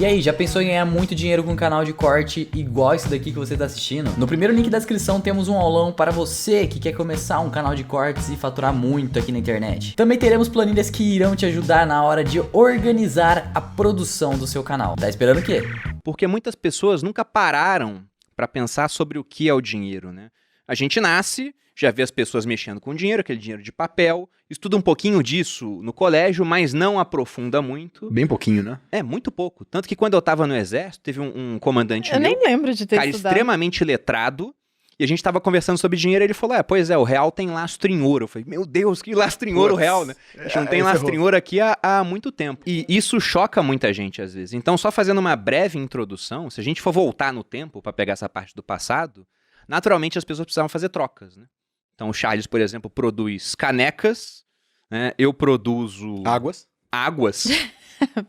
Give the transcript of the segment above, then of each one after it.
E aí, já pensou em ganhar muito dinheiro com um canal de corte igual esse daqui que você tá assistindo? No primeiro link da descrição temos um aulão para você que quer começar um canal de cortes e faturar muito aqui na internet. Também teremos planilhas que irão te ajudar na hora de organizar a produção do seu canal. Tá esperando o quê? Porque muitas pessoas nunca pararam para pensar sobre o que é o dinheiro, né? A gente nasce, já vê as pessoas mexendo com dinheiro, aquele dinheiro de papel, estuda um pouquinho disso no colégio, mas não aprofunda muito. Bem pouquinho, né? É, muito pouco. Tanto que quando eu tava no exército, teve um comandante Eu meu, nem lembro de ter cara estudado. extremamente letrado, e a gente tava conversando sobre dinheiro, e ele falou, pois é, o real tem lastro em ouro. Eu falei, meu Deus, que lastro em ouro o real, né? A gente não tem lastro em ouro aqui há muito tempo. E isso choca muita gente, às vezes. Então, só fazendo uma breve introdução, se a gente for voltar no tempo para pegar essa parte do passado, naturalmente as pessoas precisavam fazer trocas, né? Então, o Charles, por exemplo, produz canecas, né? Eu produzo... Águas.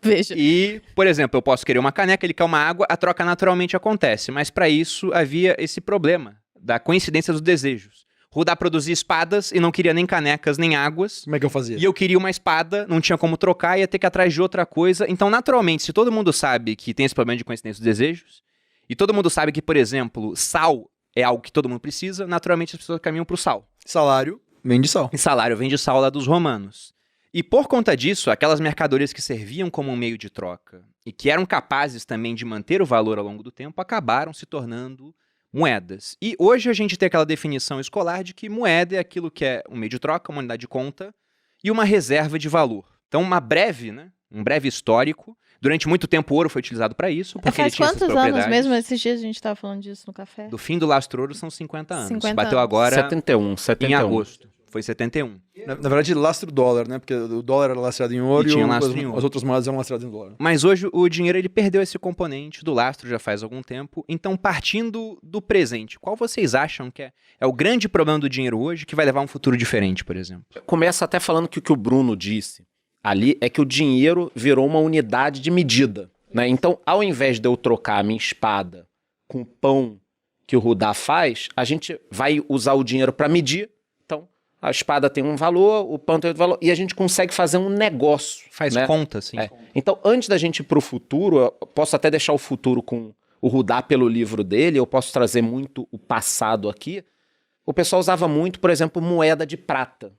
Veja. E, por exemplo, eu posso querer uma caneca, ele quer uma água, a troca naturalmente acontece. Mas para isso havia esse problema da coincidência dos desejos. Rudá produzia espadas e não queria nem canecas nem águas. Como é que eu fazia? E eu queria uma espada, não tinha como trocar, ia ter que ir atrás de outra coisa. Então, naturalmente, se todo mundo sabe que tem esse problema de coincidência dos desejos, e todo mundo sabe que, por exemplo, sal é algo que todo mundo precisa, naturalmente as pessoas caminham para o sal. Salário vem de sal. E salário vem de sal lá dos romanos. E por conta disso, aquelas mercadorias que serviam como um meio de troca e que eram capazes também de manter o valor ao longo do tempo, acabaram se tornando moedas. E hoje a gente tem aquela definição escolar de que moeda é aquilo que é um meio de troca, uma unidade de conta e uma reserva de valor. Então, um breve histórico. Durante muito tempo o ouro foi utilizado para isso, porque ele Faz tinha essas quantos propriedades. anos mesmo? Esses dias a gente tava falando disso no café. Do fim do lastro-ouro são 50 anos. 50 Bateu anos. agora 71. em agosto. Foi 71. Na verdade, lastro-dólar, né? Porque o dólar era lastreado em ouro E tinha lastro em ouro. as outras moedas eram lastreadas em dólar. Mas hoje o dinheiro ele perdeu esse componente do lastro já faz algum tempo. Então, partindo do presente, qual vocês acham que é o grande problema do dinheiro hoje que vai levar a um futuro diferente, por exemplo? Começa até falando que o que o Bruno disse ali é que o dinheiro virou uma unidade de medida, né? Então, ao invés de eu trocar a minha espada com o pão que o Rudá faz, a gente vai usar o dinheiro para medir. Então, a espada tem um valor, o pão tem outro valor, e a gente consegue fazer um negócio. Faz né? conta, sim. Então, antes da gente ir para o futuro, eu posso até deixar o futuro com o Rudá pelo livro dele, eu posso trazer muito o passado aqui. O pessoal usava muito, por exemplo, moeda de prata.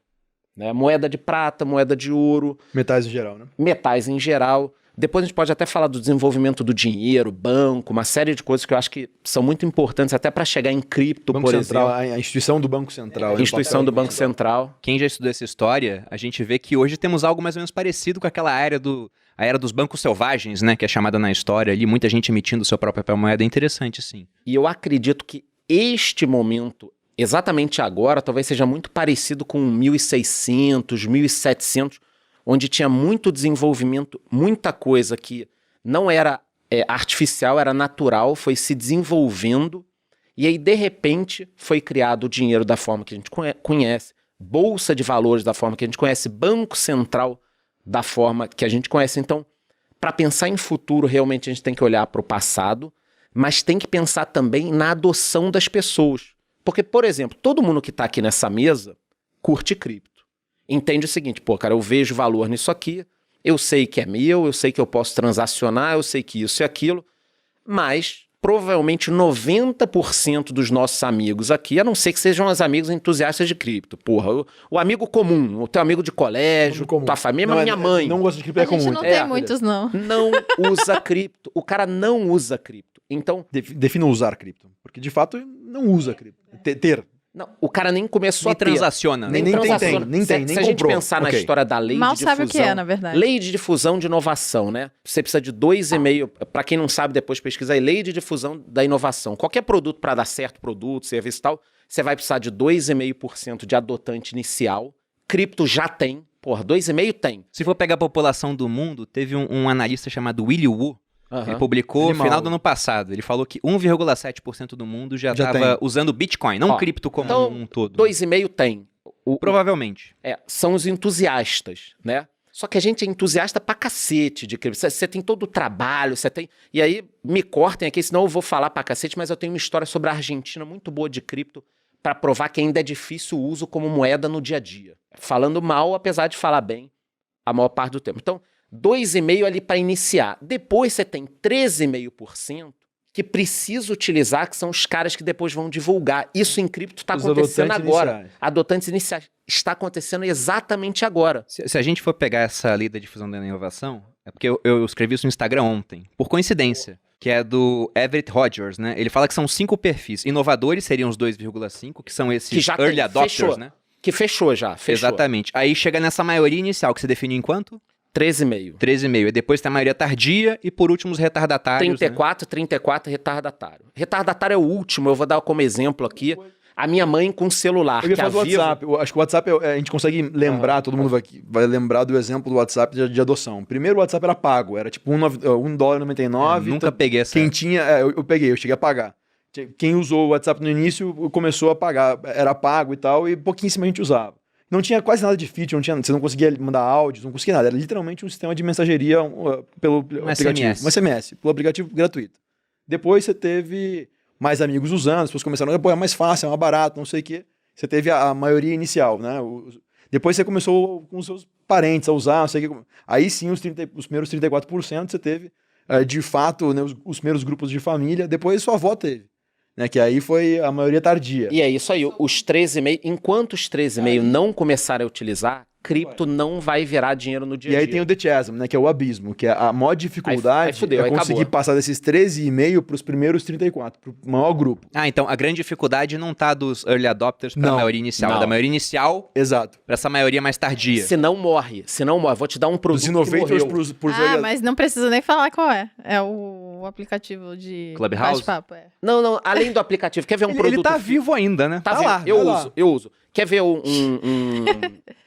Né? Moeda de prata, moeda de ouro. Metais em geral, né? Metais em geral. Depois a gente pode até falar do desenvolvimento do dinheiro, banco, uma série de coisas que eu acho que são muito importantes até para chegar em cripto, Banco por Central, exemplo. a instituição do Banco Central. A instituição do Banco Central. Quem já estudou essa história, a gente vê que hoje temos algo mais ou menos parecido com aquela a era dos bancos selvagens, né, que é chamada na história ali, muita gente emitindo seu próprio papel moeda, é interessante, sim. E eu acredito que este momento, exatamente agora, talvez seja muito parecido com 1600, 1700, onde tinha muito desenvolvimento, muita coisa que não era artificial, era natural, foi se desenvolvendo, e aí, de repente, foi criado o dinheiro da forma que a gente conhece, bolsa de valores da forma que a gente conhece, banco central da forma que a gente conhece. Então, para pensar em futuro, realmente a gente tem que olhar para o passado, mas tem que pensar também na adoção das pessoas. Porque, por exemplo, todo mundo que está aqui nessa mesa curte cripto. Entende o seguinte, pô, cara, eu vejo valor nisso aqui, eu sei que é meu, eu sei que eu posso transacionar, eu sei que isso e aquilo, mas provavelmente 90% dos nossos amigos aqui, a não ser que sejam os amigos entusiastas de cripto, porra, o amigo comum, o teu amigo de colégio, tua família, Não, minha mãe. Não gosta de cripto, A é gente comum. não tem muitos, não. Não usa cripto. O cara não usa cripto. Então, Defina usar cripto. Porque, de fato, não usa cripto. Ter. não, o cara nem começou Nem a ter. transaciona, né? Nem transaciona. tem, se nem a gente comprou. pensar na Ok. história da lei Mal de difusão... sabe o que é, na verdade. Lei de difusão de inovação, né? Você precisa de 2,5... Para quem não sabe, depois pesquisa aí. Lei de difusão da inovação. Qualquer produto para dar certo, produto, serviço e tal, você vai precisar de 2,5% de adotante inicial. Cripto já tem. Porra, 2,5% tem. Se for pegar a população do mundo, teve um analista chamado Willy Woo, ele publicou no Animal. final do ano passado. Ele falou que 1,7% do mundo já Já estava tem. usando Bitcoin, não Ó, cripto como então, um todo. 2,5% tem. Provavelmente. São os entusiastas, né? Só que a gente é entusiasta pra cacete de cripto. Você tem todo o trabalho, você tem... E aí, me cortem aqui, senão eu vou falar pra cacete, mas eu tenho uma história sobre a Argentina muito boa de cripto pra provar que ainda é difícil o uso como moeda no dia a dia. Falando mal, apesar de falar bem a maior parte do tempo. Então, 2,5% ali para iniciar. Depois você tem 13,5% que precisa utilizar, que são os caras que depois vão divulgar. Isso em cripto está Os acontecendo adotantes agora. iniciais. Adotantes iniciais. Está acontecendo exatamente agora. Se a gente for pegar essa lei da difusão da inovação, é porque eu escrevi isso no Instagram ontem, por coincidência, que é do Everett Rogers, né? Ele fala que são 5 perfis. Inovadores seriam os 2,5, que são esses Que já early tem, adopters, fechou. né? Que fechou já, fechou. Exatamente. Aí chega nessa maioria inicial, que você definiu em quanto? 13,5%. 13,5. E depois tem a maioria tardia e, por último, os retardatários. 34, retardatário. Retardatário é o último, eu vou dar como exemplo aqui. A minha mãe com celular. Eu ia que a falar do Vivo- WhatsApp. Eu acho que o WhatsApp, a gente consegue lembrar, todo mundo vai lembrar do exemplo do WhatsApp de adoção. Primeiro o WhatsApp era pago, era tipo $1,99. Nunca peguei essa. Quem tinha, eu peguei, eu cheguei a pagar. Quem usou o WhatsApp no início começou a pagar, era pago e tal, e pouquíssima gente usava. Não tinha quase nada de feature, você não conseguia mandar áudios, não conseguia nada. Era literalmente um sistema de mensageria pelo aplicativo. SMS. Um SMS, pelo aplicativo gratuito. Depois você teve mais amigos usando, as pessoas começaram, pô, é mais fácil, é mais barato, não sei o quê. Você teve a maioria inicial, né? Depois você começou com os seus parentes a usar, não sei o quê. Aí sim, os primeiros 34% você teve, de fato, né, os primeiros grupos de família. Depois sua avó teve, né? Que aí foi a maioria tardia. E é isso aí, os 13,5%, enquanto os 13,5% não começarem a utilizar, cripto não vai virar dinheiro no dia a E dia. aí tem o The Chasm, né? Que é o abismo, que é a maior dificuldade aí fudeu, é aí conseguir acabou. passar desses 13,5 para os primeiros 34, para o maior grupo. Ah, então a grande dificuldade não tá dos early adopters pra Não. maioria inicial. Não. É da maioria inicial Exato. pra essa maioria mais tardia. Se não morre. Vou te dar um produto Dos que innovators morreu. pros Ah, mas não precisa nem falar qual é. É o aplicativo de Clubhouse? bate-papo, é. Não, além do aplicativo, quer ver um Ele produto... tá vivo ainda, né? Tá vendo? lá, eu vai uso, lá. eu uso. Quer ver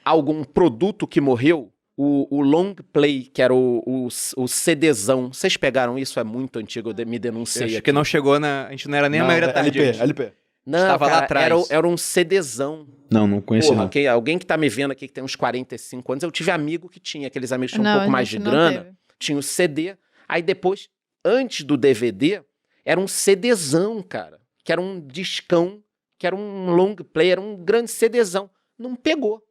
algum produto que morreu? O long play, que era o CDzão. Vocês pegaram isso? É muito antigo, eu me denunciei Acho aqui. que não chegou na... A gente não era nem a maioria tardia. LP. Não, estava lá cara, atrás. Era um CDzão. Não conheci Porra, alguém que tá me vendo aqui que tem uns 45 anos, eu tive amigo que tinha, aqueles amigos que tinham um Não, pouco a mais de gente não grana, teve. tinha o CD, aí depois, antes do DVD, era um CDzão, cara, que era um discão, que era um long play, era um grande CDzão. Não pegou,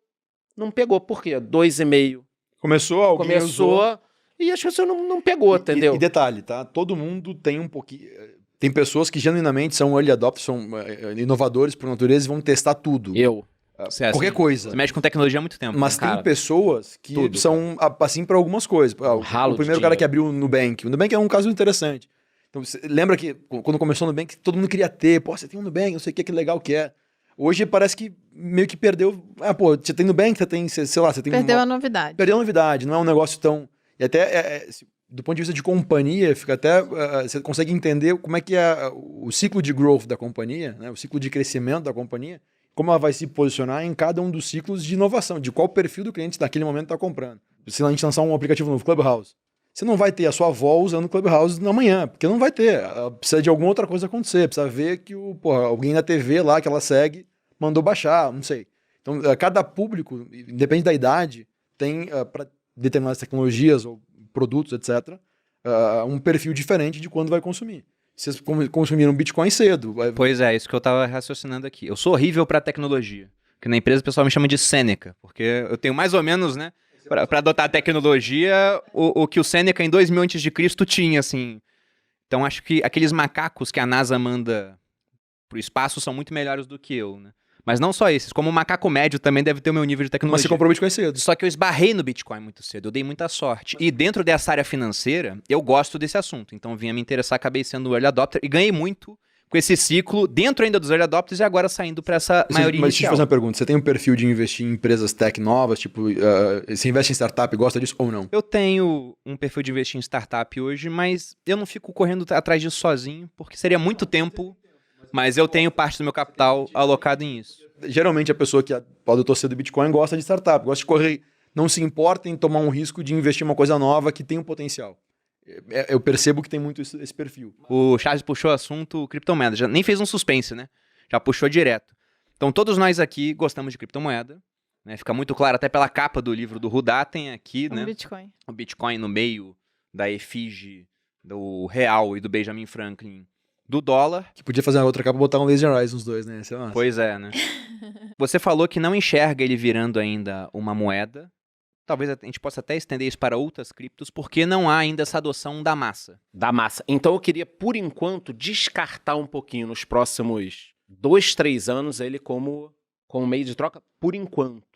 por quê? 2,5, Alguém usou. começou, e as pessoas não pegou, entendeu? E detalhe, tá? Todo mundo tem um pouquinho... Tem pessoas que genuinamente são early adopters, são inovadores por natureza e vão testar tudo. Eu. Você é Qualquer assim, coisa. Você mexe com tecnologia há muito tempo. Mas Cara, tem pessoas que tudo, são assim para algumas coisas. ralo O de primeiro cara dinheiro. que abriu o Nubank. O Nubank é um caso interessante. Então, você lembra que quando começou o Nubank, todo mundo queria ter. Pô, você tem um Nubank, não sei o que legal que é. Hoje parece que meio que perdeu. Pô, você tem Nubank, você tem, sei lá, você tem Perdeu a novidade. Perdeu a novidade, não é um negócio tão... E até, do ponto de vista de companhia, fica até... você consegue entender como é que é o ciclo de growth da companhia, né? O ciclo de crescimento da companhia, como ela vai se posicionar em cada um dos ciclos de inovação, de qual perfil do cliente naquele momento está comprando. Se a gente lançar um aplicativo novo, Clubhouse, você não vai ter a sua avó usando o Clubhouse na manhã, porque não vai ter. Ela precisa de alguma outra coisa acontecer, precisa ver que alguém na TV lá que ela segue mandou baixar, não sei. Então, cada público, independente da idade, tem para determinadas tecnologias ou produtos, etc., um perfil diferente de quando vai consumir. Vocês consumiram Bitcoin cedo. Pois é, isso que eu tava raciocinando aqui. Eu sou horrível pra tecnologia. Porque na empresa o pessoal me chama de Sêneca. Porque eu tenho mais ou menos, né, pra adotar a tecnologia, o que o Sêneca em 2000 a.C. tinha, assim. Então acho que aqueles macacos que a NASA manda pro espaço são muito melhores do que eu, né? Mas não só esses, como o macaco médio também deve ter o meu nível de Mas tecnologia. você comprou Bitcoin cedo. Só que eu esbarrei no Bitcoin muito cedo, eu dei muita sorte. E dentro dessa área financeira, eu gosto desse assunto. Então vinha me interessar, acabei sendo o early adopter e ganhei muito com esse ciclo dentro ainda dos early adopters e agora saindo para essa maioria Mas deixa eu te inicial. fazer uma pergunta. Você tem um perfil de investir em empresas tech novas? Tipo, você investe em startup, gosta disso ou não? Eu tenho um perfil de investir em startup hoje, mas eu não fico correndo atrás disso sozinho, porque seria muito tempo, mas eu tenho parte do meu capital alocado em isso. Geralmente a pessoa que adotou cedo do Bitcoin gosta de startup, gosta de correr, não se importa em tomar um risco de investir em uma coisa nova que tem um potencial. Eu percebo que tem muito esse perfil. O Charles puxou o assunto criptomoeda, já nem fez um suspense, né? Já puxou direto. Então todos nós aqui gostamos de criptomoeda, né? Fica muito claro até pela capa do livro do Rudaten aqui, né? Bitcoin. O Bitcoin no meio da efígie do real e do Benjamin Franklin do dólar. Que podia fazer uma outra capa e botar um laser eyes nos dois, né? Sei lá. Pois é, né? Você falou que não enxerga ele virando ainda uma moeda, talvez a gente possa até estender isso para outras criptos, porque não há ainda essa adoção da massa. Da massa. Então eu queria, por enquanto, descartar um pouquinho nos próximos 2, 3 anos ele como meio de troca, por enquanto.